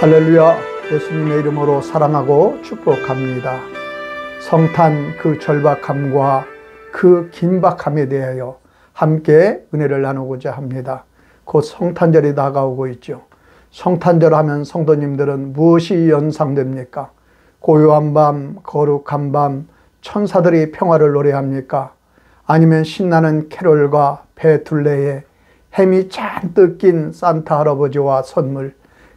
할렐루야. 예수님의 이름으로 사랑하고 축복합니다. 성탄 그 절박함과 그 긴박함에 대하여 함께 은혜를 나누고자 합니다. 곧 성탄절이 다가오고 있죠. 성탄절 하면 성도님들은 무엇이 연상됩니까? 고요한 밤, 거룩한 밤, 천사들이 평화를 노래합니까? 아니면 신나는 캐롤과 배둘레에 햄이 잔뜩 낀 산타 할아버지와 선물,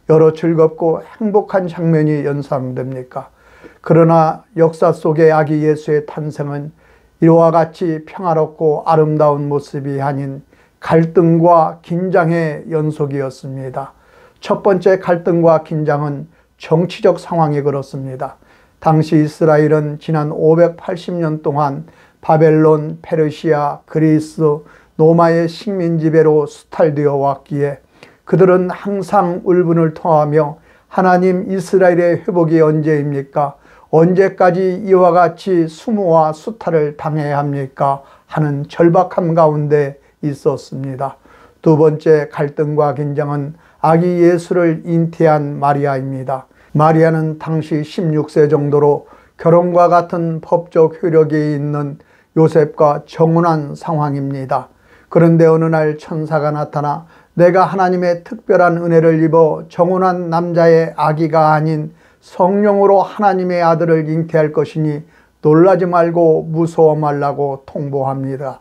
여러 즐겁고 행복한 장면이 연상됩니까? 그러나 역사 속의 아기 예수의 탄생은 이와 같이 평화롭고 아름다운 모습이 아닌 갈등과 긴장의 연속이었습니다. 첫 번째 갈등과 긴장은 정치적 상황이 그렇습니다. 당시 이스라엘은 지난 580년 동안 바벨론, 페르시아, 그리스, 로마의 식민 지배로 수탈되어 왔기에 그들은 항상 울분을 토하며 하나님, 이스라엘의 회복이 언제입니까? 언제까지 이와 같이 수모와 수탈을 당해야 합니까? 하는 절박함 가운데 있었습니다. 두 번째 갈등과 긴장은 아기 예수를 잉태한 마리아입니다. 마리아는 당시 16세 정도로 결혼과 같은 법적 효력이 있는 요셉과 정혼한 상황입니다. 그런데 어느 날 천사가 나타나 내가 하나님의 특별한 은혜를 입어 정혼한 남자의 아기가 아닌 성령으로 하나님의 아들을 잉태할 것이니 놀라지 말고 무서워 말라고 통보합니다.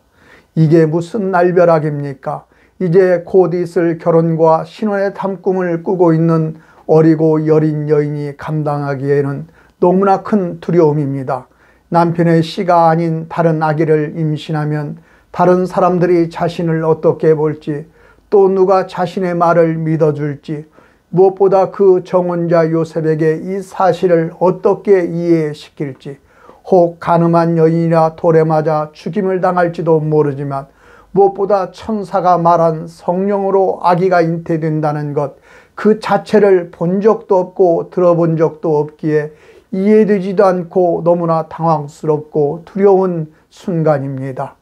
이게 무슨 날벼락입니까? 이제 곧 있을 결혼과 신혼의 담꿈을 꾸고 있는 어리고 여린 여인이 감당하기에는 너무나 큰 두려움입니다. 남편의 씨가 아닌 다른 아기를 임신하면 다른 사람들이 자신을 어떻게 볼지, 또 누가 자신의 말을 믿어줄지, 무엇보다 그 정혼자 요셉에게 이 사실을 어떻게 이해시킬지, 혹 가늠한 여인이라 돌에 맞아 죽임을 당할지도 모르지만 무엇보다 천사가 말한 성령으로 아기가 잉태된다는 것 그 자체를 본 적도 없고 들어본 적도 없기에 이해되지도 않고 너무나 당황스럽고 두려운 순간입니다.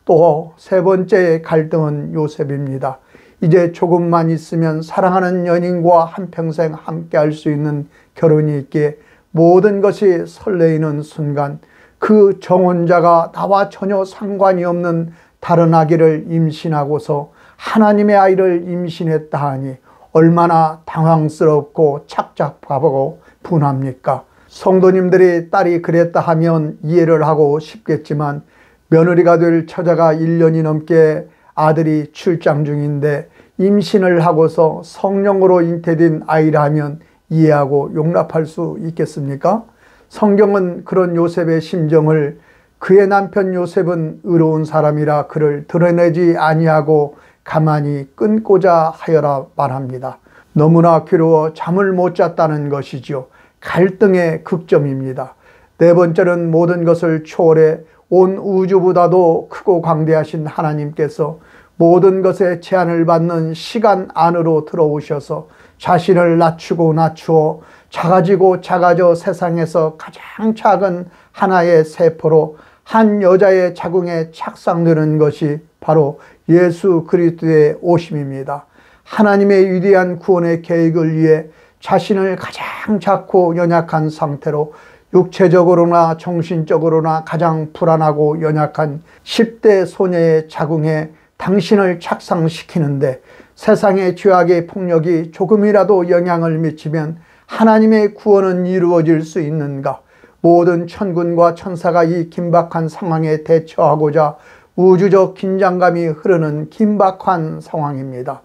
또 세 번째 갈등은 요셉입니다. 이제 조금만 있으면 사랑하는 연인과 한평생 함께 할 수 있는 결혼이 있기에 모든 것이 설레이는 순간 그 정혼자가 나와 전혀 상관이 없는 다른 아기를 임신하고서 하나님의 아이를 임신했다 하니 얼마나 당황스럽고 착잡하고 분합니까? 성도님들이 딸이 그랬다 하면 이해를 하고 싶겠지만 며느리가 될 처자가 1년이 넘게 아들이 출장 중인데 임신을 하고서 성령으로 잉태된 아이라 하면 이해하고 용납할 수 있겠습니까? 성경은 그런 요셉의 심정을 그의 남편 요셉은 의로운 사람이라 그를 드러내지 아니하고 가만히 끊고자 하여라 말합니다. 너무나 괴로워 잠을 못 잤다는 것이죠. 갈등의 극점입니다. 네 번째는 모든 것을 초월해 온 우주보다도 크고 광대하신 하나님께서 모든 것에 제한을 받는 시간 안으로 들어오셔서 자신을 낮추고 낮추어 작아지고 작아져 세상에서 가장 작은 하나의 세포로 한 여자의 자궁에 착상되는 것이 바로 예수 그리스도의 오심입니다. 하나님의 위대한 구원의 계획을 위해 자신을 가장 작고 연약한 상태로 육체적으로나 정신적으로나 가장 불안하고 연약한 10대 소녀의 자궁에 당신을 착상시키는데 세상의 죄악의 폭력이 조금이라도 영향을 미치면 하나님의 구원은 이루어질 수 있는가? 모든 천군과 천사가 이 긴박한 상황에 대처하고자 우주적 긴장감이 흐르는 긴박한 상황입니다.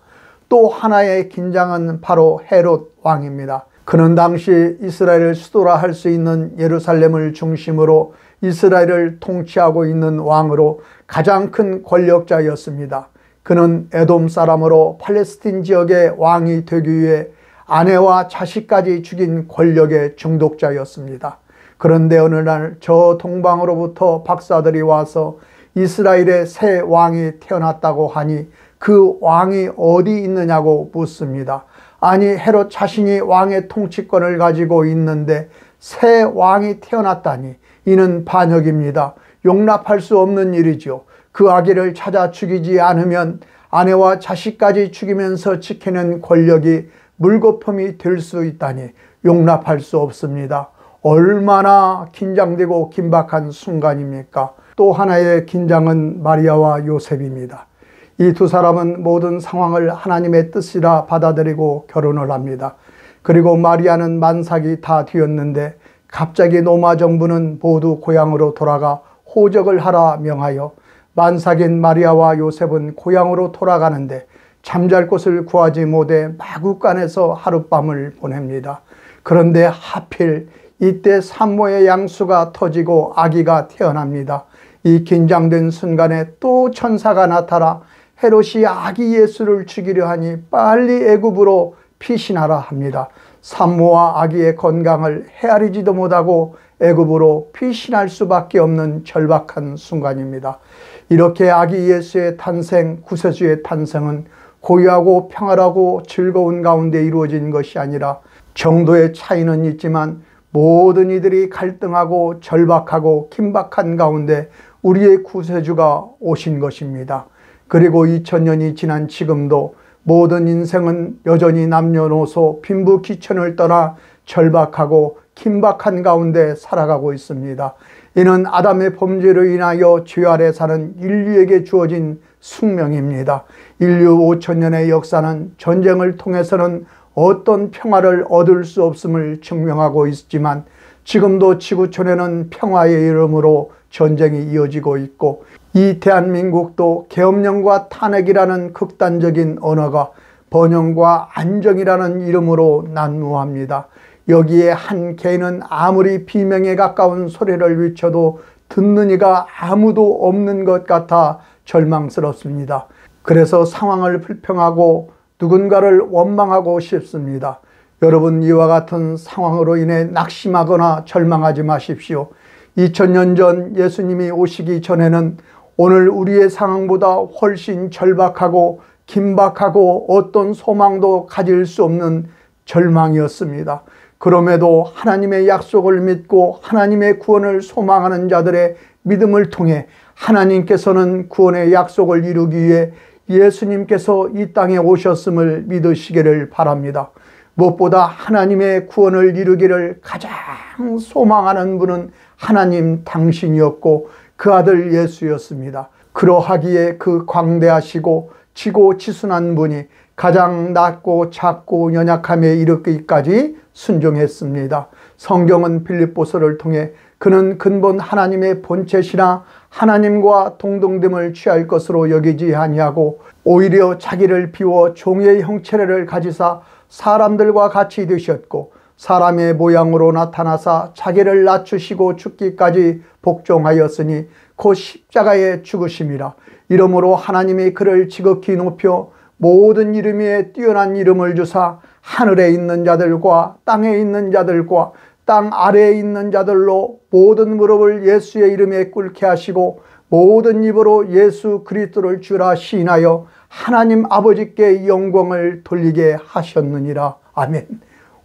또 하나의 긴장은 바로 헤롯 왕입니다. 그는 당시 이스라엘을 수도라 할 수 있는 예루살렘을 중심으로 이스라엘을 통치하고 있는 왕으로 가장 큰 권력자였습니다. 그는 에돔 사람으로 팔레스틴 지역의 왕이 되기 위해 아내와 자식까지 죽인 권력의 중독자였습니다. 그런데 어느 날 저 동방으로부터 박사들이 와서 이스라엘의 새 왕이 태어났다고 하니 그 왕이 어디 있느냐고 묻습니다. 아니, 헤롯 자신이 왕의 통치권을 가지고 있는데 새 왕이 태어났다니 이는 반역입니다. 용납할 수 없는 일이죠. 그 아기를 찾아 죽이지 않으면 아내와 자식까지 죽이면서 지키는 권력이 물거품이 될 수 있다니 용납할 수 없습니다. 얼마나 긴장되고 긴박한 순간입니까? 또 하나의 긴장은 마리아와 요셉입니다. 이 두 사람은 모든 상황을 하나님의 뜻이라 받아들이고 결혼을 합니다. 그리고 마리아는 만삭이 다 되었는데 갑자기 로마 정부는 모두 고향으로 돌아가 호적을 하라 명하여 만삭인 마리아와 요셉은 고향으로 돌아가는데 잠잘 곳을 구하지 못해 마구간에서 하룻밤을 보냅니다. 그런데 하필 이때 산모의 양수가 터지고 아기가 태어납니다. 이 긴장된 순간에 또 천사가 나타나 헤롯이 아기 예수를 죽이려 하니 빨리 애굽으로 피신하라 합니다. 산모와 아기의 건강을 헤아리지도 못하고 애굽으로 피신할 수밖에 없는 절박한 순간입니다. 이렇게 아기 예수의 탄생, 구세주의 탄생은 고요하고 평화라고 즐거운 가운데 이루어진 것이 아니라 정도의 차이는 있지만 모든 이들이 갈등하고 절박하고 긴박한 가운데 우리의 구세주가 오신 것입니다. 그리고 2000년이 지난 지금도 모든 인생은 여전히 남녀노소 빈부귀천을 떠나 절박하고 긴박한 가운데 살아가고 있습니다. 이는 아담의 범죄로 인하여 죄 아래 사는 인류에게 주어진 숙명입니다. 인류 5000년의 역사는 전쟁을 통해서는 어떤 평화를 얻을 수 없음을 증명하고 있지만 지금도 지구촌에는 평화의 이름으로 전쟁이 이어지고 있고 이 대한민국도 계엄령과 탄핵이라는 극단적인 언어가 번영과 안정이라는 이름으로 난무합니다. 여기에 한 개인은 아무리 비명에 가까운 소리를 외쳐도 듣는 이가 아무도 없는 것 같아 절망스럽습니다. 그래서 상황을 불평하고 누군가를 원망하고 싶습니다. 여러분, 이와 같은 상황으로 인해 낙심하거나 절망하지 마십시오. 2000년 전 예수님이 오시기 전에는 오늘 우리의 상황보다 훨씬 절박하고 긴박하고 어떤 소망도 가질 수 없는 절망이었습니다. 그럼에도 하나님의 약속을 믿고 하나님의 구원을 소망하는 자들의 믿음을 통해 하나님께서는 구원의 약속을 이루기 위해 예수님께서 이 땅에 오셨음을 믿으시기를 바랍니다. 무엇보다 하나님의 구원을 이루기를 가장 소망하는 분은 하나님 당신이었고 그 아들 예수였습니다. 그러하기에 그 광대하시고 지고지순한 분이 가장 낮고 작고 연약함에 이르기까지 순종했습니다. 성경은 빌립보서를 통해 그는 근본 하나님의 본체시나 하나님과 동등됨을 취할 것으로 여기지 아니하고 오히려 자기를 비워 종의 형체를 가지사 사람들과 같이 되셨고 사람의 모양으로 나타나사 자기를 낮추시고 죽기까지 복종하였으니 곧 십자가에 죽으심이라. 이러므로 하나님이 그를 지극히 높여 모든 이름 위에 뛰어난 이름을 주사 하늘에 있는 자들과 땅에 있는 자들과 땅 아래에 있는 자들로 모든 무릎을 예수의 이름에 꿇게 하시고 모든 입으로 예수 그리스도를 주라 시인하여 하나님 아버지께 영광을 돌리게 하셨느니라. 아멘.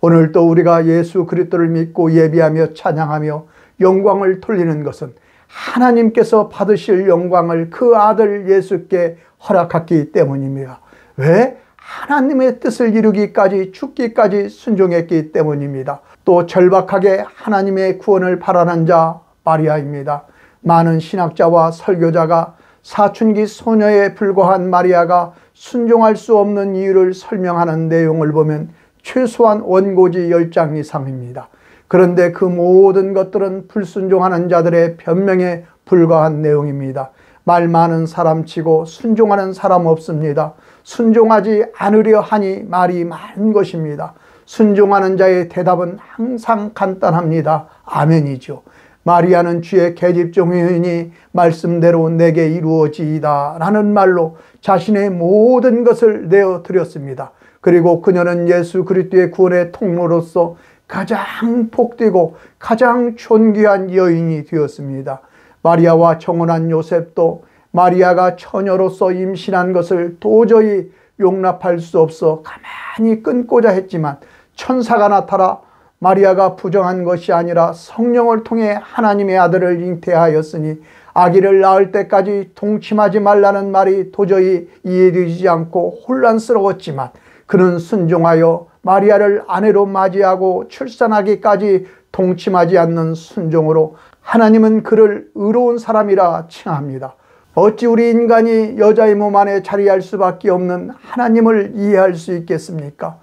오늘도 우리가 예수 그리스도를 믿고 예비하며 찬양하며 영광을 돌리는 것은 하나님께서 받으실 영광을 그 아들 예수께 허락했기 때문입니다. 왜? 하나님의 뜻을 이루기까지 죽기까지 순종했기 때문입니다. 또 절박하게 하나님의 구원을 바라는 자 마리아입니다. 많은 신학자와 설교자가 사춘기 소녀에 불과한 마리아가 순종할 수 없는 이유를 설명하는 내용을 보면 최소한 원고지 10장 이상입니다. 그런데 그 모든 것들은 불순종하는 자들의 변명에 불과한 내용입니다. 말 많은 사람치고 순종하는 사람 없습니다. 순종하지 않으려 하니 말이 많은 것입니다. 순종하는 자의 대답은 항상 간단합니다. 아멘이죠. 마리아는 주의 계집종이니 말씀대로 내게 이루어지이다 라는 말로 자신의 모든 것을 내어드렸습니다. 그리고 그녀는 예수 그리스도의 구원의 통로로서 가장 복되고 가장 존귀한 여인이 되었습니다. 마리아와 청혼한 요셉도 마리아가 처녀로서 임신한 것을 도저히 용납할 수 없어 가만히 끊고자 했지만 천사가 나타나 마리아가 부정한 것이 아니라 성령을 통해 하나님의 아들을 잉태하였으니 아기를 낳을 때까지 동침하지 말라는 말이 도저히 이해되지 않고 혼란스러웠지만 그는 순종하여 마리아를 아내로 맞이하고 출산하기까지 동침하지 않는 순종으로 하나님은 그를 의로운 사람이라 칭합니다. 어찌 우리 인간이 여자의 몸 안에 자리할 수밖에 없는 하나님을 이해할 수 있겠습니까?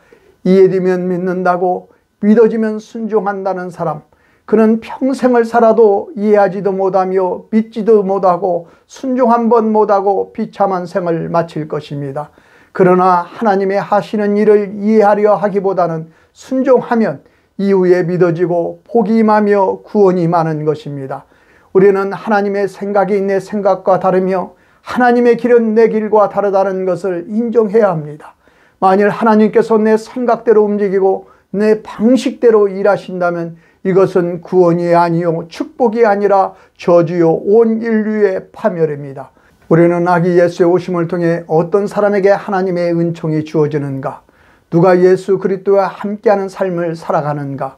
이해되면 믿는다고, 믿어지면 순종한다는 사람, 그는 평생을 살아도 이해하지도 못하며 믿지도 못하고 순종 한 번 못하고 비참한 생을 마칠 것입니다. 그러나 하나님의 하시는 일을 이해하려 하기보다는 순종하면 이후에 믿어지고 복이 임하며 구원이 임하는 것입니다. 우리는 하나님의 생각이 내 생각과 다르며 하나님의 길은 내 길과 다르다는 것을 인정해야 합니다. 만일 하나님께서 내 생각대로 움직이고 내 방식대로 일하신다면 이것은 구원이 아니요 축복이 아니라 저주요 온 인류의 파멸입니다. 우리는 아기 예수의 오심을 통해 어떤 사람에게 하나님의 은총이 주어지는가? 누가 예수 그리스도와 함께하는 삶을 살아가는가?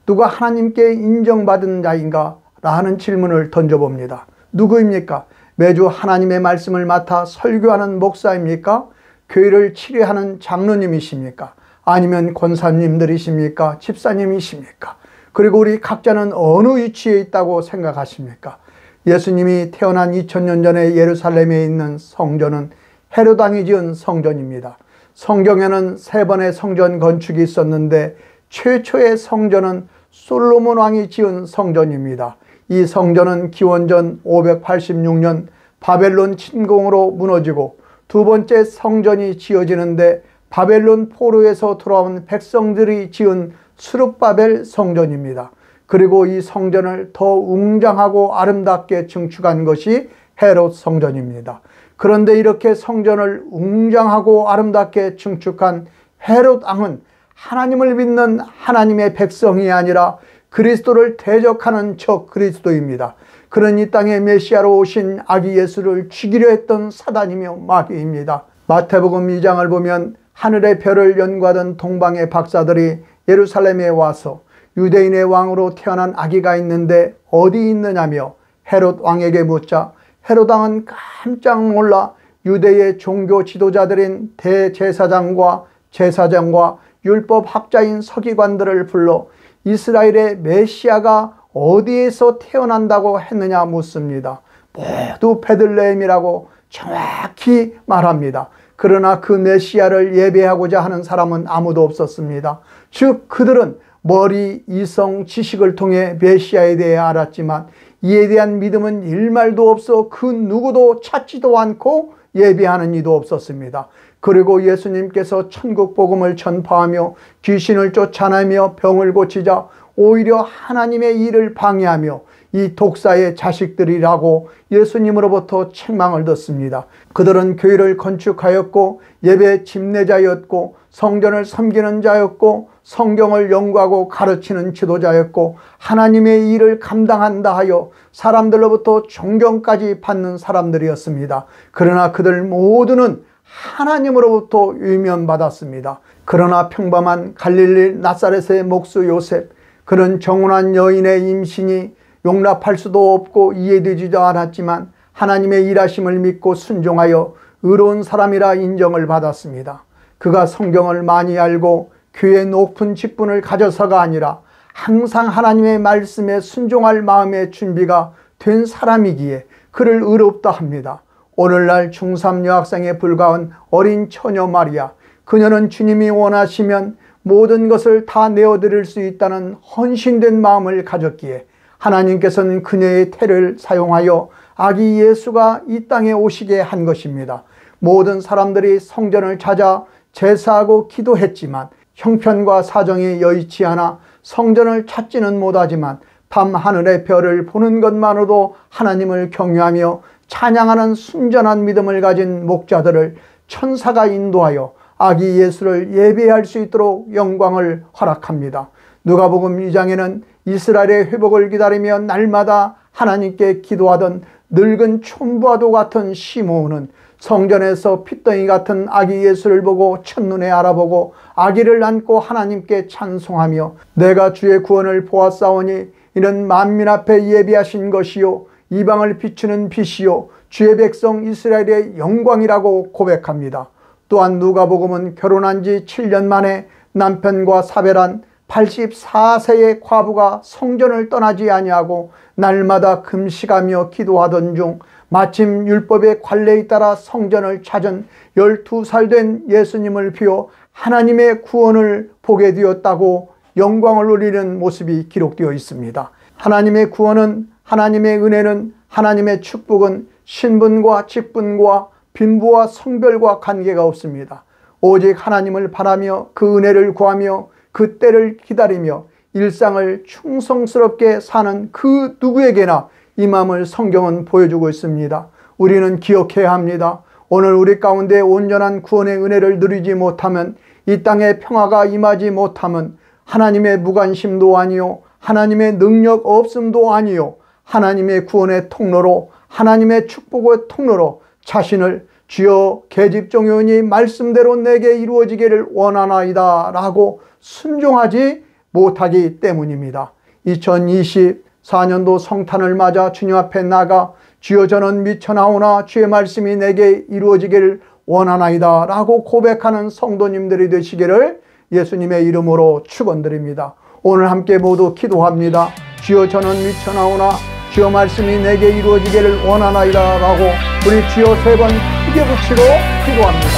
누가 하나님께 인정받은 자인가? 라는 질문을 던져봅니다. 누구입니까? 매주 하나님의 말씀을 맡아 설교하는 목사입니까? 교회를 치료하는 장로님이십니까? 아니면 권사님들이십니까? 집사님이십니까? 그리고 우리 각자는 어느 위치에 있다고 생각하십니까? 예수님이 태어난 2000년 전에 예루살렘에 있는 성전은 헤롯 왕이 지은 성전입니다. 성경에는 3번의 성전 건축이 있었는데 최초의 성전은 솔로몬 왕이 지은 성전입니다. 이 성전은 기원전 586년 바벨론 침공으로 무너지고 두 번째 성전이 지어지는데 바벨론 포로에서 돌아온 백성들이 지은 스룹바벨 성전입니다. 그리고 이 성전을 더 웅장하고 아름답게 증축한 것이 헤롯 성전입니다. 그런데 이렇게 성전을 웅장하고 아름답게 증축한 헤롯 왕은 하나님을 믿는 하나님의 백성이 아니라 그리스도를 대적하는 적 그리스도입니다. 그는 이 땅에 메시아로 오신 아기 예수를 죽이려 했던 사단이며 마귀입니다. 마태복음 2장을 보면 하늘의 별을 연구하던 동방의 박사들이 예루살렘에 와서 유대인의 왕으로 태어난 아기가 있는데 어디 있느냐며 헤롯 왕에게 묻자 헤롯 왕은 깜짝 놀라 유대의 종교 지도자들인 대제사장과 제사장과 율법학자인 서기관들을 불러 이스라엘의 메시아가 어디에서 태어난다고 했느냐 묻습니다. 모두 베들레헴이라고 정확히 말합니다. 그러나 그 메시아를 예배하고자 하는 사람은 아무도 없었습니다. 즉 그들은 머리, 이성, 지식을 통해 메시아에 대해 알았지만 이에 대한 믿음은 일말도 없어 그 누구도 찾지도 않고 예배하는 이도 없었습니다. 그리고 예수님께서 천국 복음을 전파하며 귀신을 쫓아내며 병을 고치자 오히려 하나님의 일을 방해하며 이 독사의 자식들이라고 예수님으로부터 책망을 듣습니다. 그들은 교회를 건축하였고 예배 집례자였고 성전을 섬기는 자였고 성경을 연구하고 가르치는 지도자였고 하나님의 일을 감당한다 하여 사람들로부터 존경까지 받는 사람들이었습니다. 그러나 그들 모두는 하나님으로부터 유면받았습니다. 그러나 평범한 갈릴리 나사렛의 목수 요셉, 그는 정혼한 여인의 임신이 용납할 수도 없고 이해되지도 않았지만 하나님의 일하심을 믿고 순종하여 의로운 사람이라 인정을 받았습니다. 그가 성경을 많이 알고 교회의 높은 직분을 가져서가 아니라 항상 하나님의 말씀에 순종할 마음의 준비가 된 사람이기에 그를 의롭다 합니다. 오늘날 중3 여학생에 불과한 어린 처녀 마리아, 그녀는 주님이 원하시면 모든 것을 다 내어드릴 수 있다는 헌신된 마음을 가졌기에 하나님께서는 그녀의 태를 사용하여 아기 예수가 이 땅에 오시게 한 것입니다. 모든 사람들이 성전을 찾아 제사하고 기도했지만 형편과 사정이 여의치 않아 성전을 찾지는 못하지만 밤 하늘의 별을 보는 것만으로도 하나님을 경외하며 찬양하는 순전한 믿음을 가진 목자들을 천사가 인도하여 아기 예수를 예배할 수 있도록 영광을 허락합니다. 누가복음 2장에는 이스라엘의 회복을 기다리며 날마다 하나님께 기도하던 늙은 촌부와도 같은 시므온은 성전에서 핏덩이 같은 아기 예수를 보고 첫눈에 알아보고 아기를 안고 하나님께 찬송하며 내가 주의 구원을 보았사오니 이는 만민 앞에 예비하신 것이요 이방을 비추는 빛이요 주의 백성 이스라엘의 영광이라고 고백합니다. 또한 누가복음은 결혼한 지 7년 만에 남편과 사별한 84세의 과부가 성전을 떠나지 아니하고 날마다 금식하며 기도하던 중 마침 율법의 관례에 따라 성전을 찾은 12살 된 예수님을 비워 하나님의 구원을 보게 되었다고 영광을 올리는 모습이 기록되어 있습니다. 하나님의 구원은, 하나님의 은혜는, 하나님의 축복은 신분과 직분과 빈부와 성별과 관계가 없습니다. 오직 하나님을 바라며 그 은혜를 구하며 그 때를 기다리며 일상을 충성스럽게 사는 그 누구에게나 이 마음을 성경은 보여주고 있습니다. 우리는 기억해야 합니다. 오늘 우리 가운데 온전한 구원의 은혜를 누리지 못하면, 이 땅에 평화가 임하지 못하면 하나님의 무관심도 아니요 하나님의 능력 없음도 아니요 하나님의 구원의 통로로, 하나님의 축복의 통로로 자신을 주여 계집종이오니 말씀대로 내게 이루어지기를 원하나이다 라고 순종하지 못하기 때문입니다. 2024년도 성탄을 맞아 주님 앞에 나가 주여 저는 미쳐나오나 주의 말씀이 내게 이루어지기를 원하나이다 라고 고백하는 성도님들이 되시기를 예수님의 이름으로 축원드립니다. 오늘 함께 모두 기도합니다. 주여 저는 미쳐나오나 주여 말씀이 내게 이루어지기를 원하나이다 라고 우리 주여 3번 크게 붙이고 기도합니다.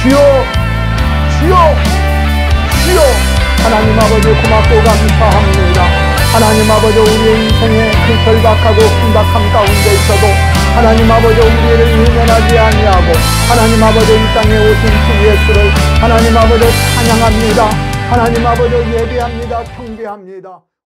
주여 주여 주여. 하나님 아버지 고맙고 감사합니다. 하나님 아버지 우리의 인생에 그 절박하고 긴박함 가운데 있어도 하나님 아버지 우리를 외면하지 아니하고 하나님 아버지 이 땅에 오신 주 예수를 하나님 아버지 찬양합니다. 하나님 아버지 예배합니다. 경배합니다.